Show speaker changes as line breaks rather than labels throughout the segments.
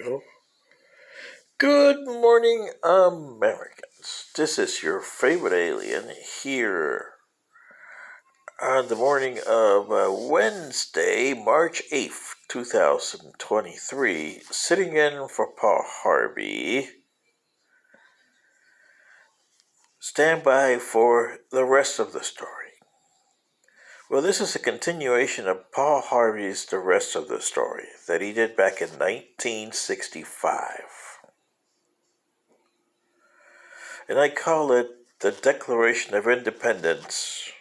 go. Good morning, Americans. This is your favorite alien here on the morning of Wednesday, March 8th, 2023, sitting in for Paul Harvey. Stand by for the rest of the story. Well, this is a continuation of Paul Harvey's The Rest of the Story that he did back in 1965. And I call it the Declaration of Independence,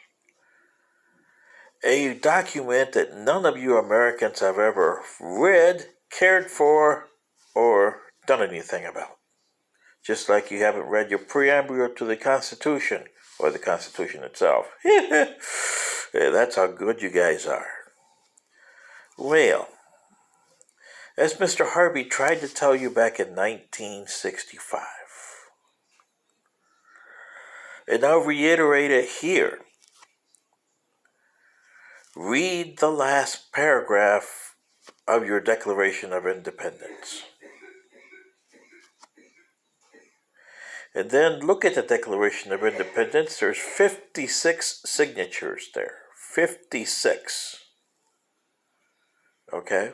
a document that none of you Americans have ever read, cared for, or done anything about. Just like you haven't read your preamble to the Constitution, or the Constitution itself. Yeah, that's how good you guys are. Well, as Mr. Harvey tried to tell you back in 1965, and I'll reiterate it here, read the last paragraph of your Declaration of Independence. And then look at the Declaration of Independence. There's 56 signatures there. 56. Okay?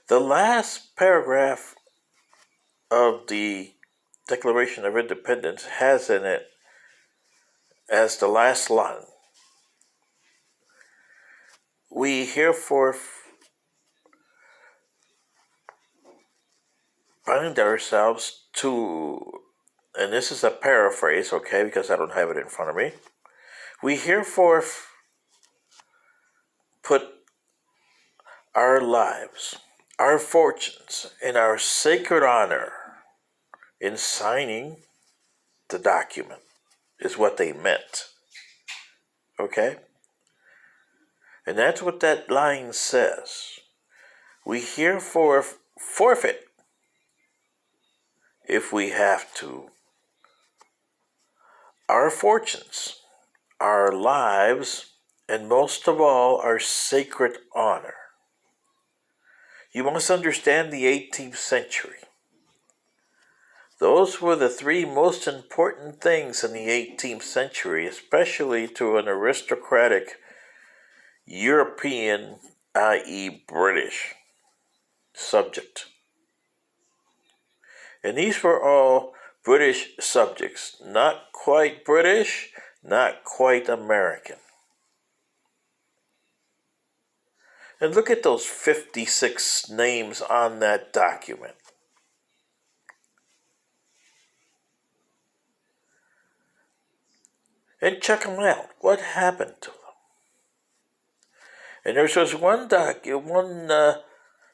The last paragraph of the Declaration of Independence has in it, as the last line, we herefore bind ourselves to, and this is a paraphrase, okay, because I don't have it in front of me. We herefore put our lives, our fortunes, and our sacred honor in signing the document, is what they meant. Okay? And that's what that line says. We herefore forfeit, if we have to, our fortunes, our lives, and most of all, our sacred honor. You must understand the 18th century. Those were the three most important things in the 18th century, especially to an aristocratic European, i.e. British, subject. And these were all British subjects, not quite British, not quite American. And look at those 56 names on that document. And check them out. What happened to them? And there's just one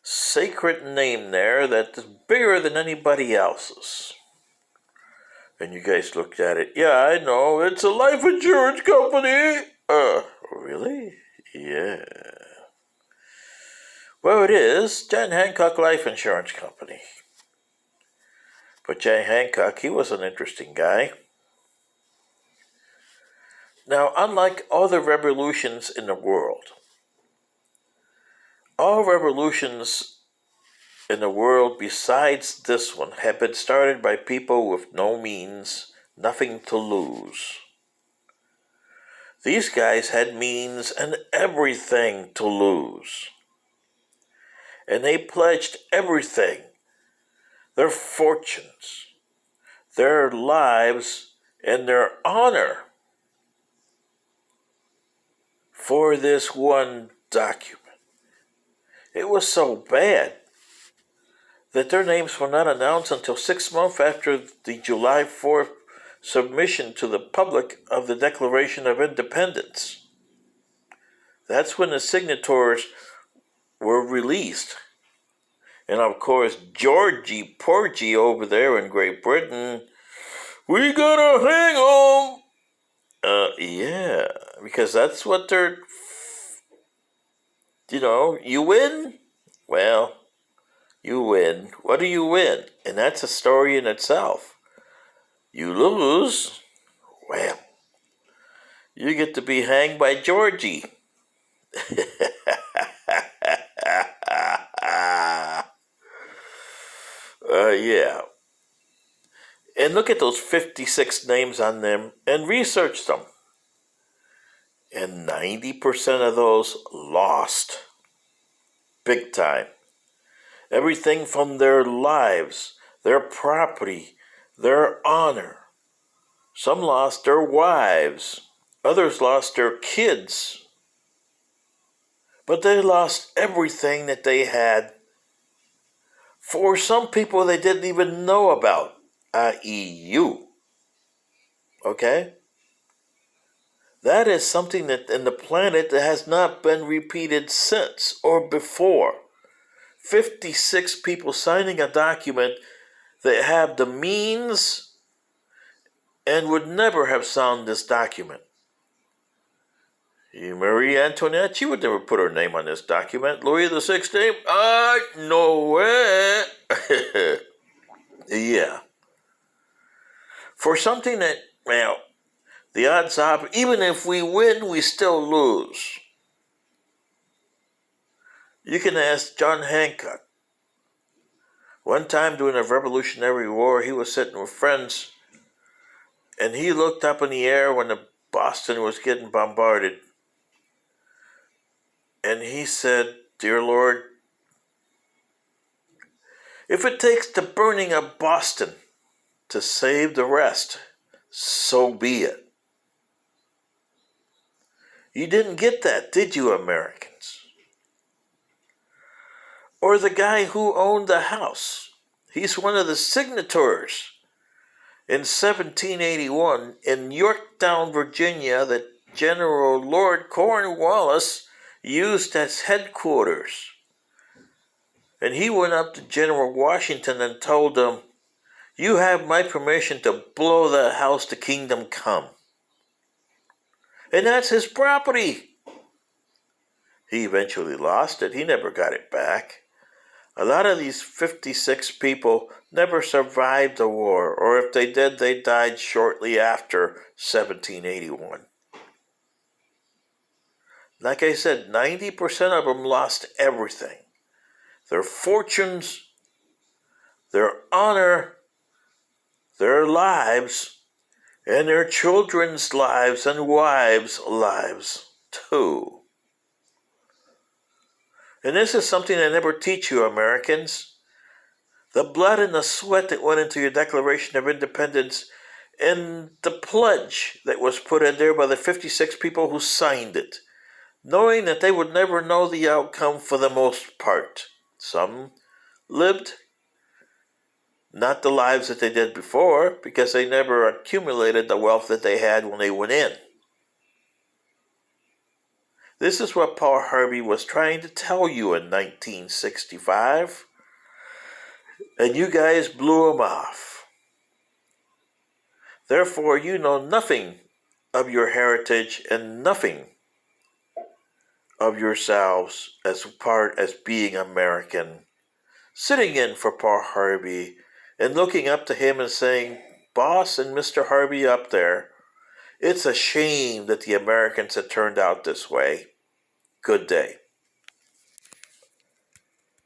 sacred name there that's bigger than anybody else's. And you guys looked at it. Yeah, I know. It's a life insurance company. Really? Yeah. Well, it is John Hancock Life Insurance Company. But John Hancock, he was an interesting guy. Now, unlike other revolutions in the world, all revolutions in the world besides this one have been started by people with no means, nothing to lose. These guys had means and everything to lose. And they pledged everything, their fortunes, their lives, and their honor for this one document. It was so bad that their names were not announced until 6 months after the July 4th submission to the public of the Declaration of Independence. That's when the signatories were released. And of course, Georgie Porgy over there in Great Britain, we gotta hang on. Yeah, because that's what they're, you win? Well, you win. What do you win? And that's a story in itself. You lose, well, you get to be hanged by Georgie. Yeah. And look at those 56 names on them and research them. And 90% of those lost. Big time. Everything from their lives, their property, their honor. Some lost their wives. Others lost their kids. But they lost everything that they had. For some people they didn't even know about, i.e. you. Okay? That is something that in the planet that has not been repeated since or before. 56 people signing a document that have the means and would never have signed this document. Marie Antoinette, she would never put her name on this document. Louis XVI, no way. Yeah. For something that, well, the odds are, even if we win, we still lose. You can ask John Hancock. One time during the Revolutionary War, he was sitting with friends, and he looked up in the air when Boston was getting bombarded. And he said, "Dear Lord, if it takes the burning of Boston to save the rest, so be it." You didn't get that, did you, Americans? Or the guy who owned the house. He's one of the signatories in 1781 in Yorktown, Virginia, that General Lord Cornwallis used as headquarters. And he went up to General Washington and told him, "You have my permission to blow the house to kingdom come." And that's his property. He eventually lost it. He never got it back. A lot of these 56 people never survived the war, or if they did, they died shortly after 1781. Like I said, 90% of them lost everything. Their fortunes, their honor, their lives, and their children's lives and wives' lives too. And this is something I never teach you, Americans. The blood and the sweat that went into your Declaration of Independence and the pledge that was put in there by the 56 people who signed it, knowing that they would never know the outcome for the most part. Some lived not the lives that they did before because they never accumulated the wealth that they had when they went in. This is what Paul Harvey was trying to tell you in 1965. And you guys blew him off. Therefore, you know nothing of your heritage and nothing of yourselves as being American. Sitting in for Paul Harvey and looking up to him and saying, "Boss and Mr. Harvey up there, it's a shame that the Americans have turned out this way." Good day.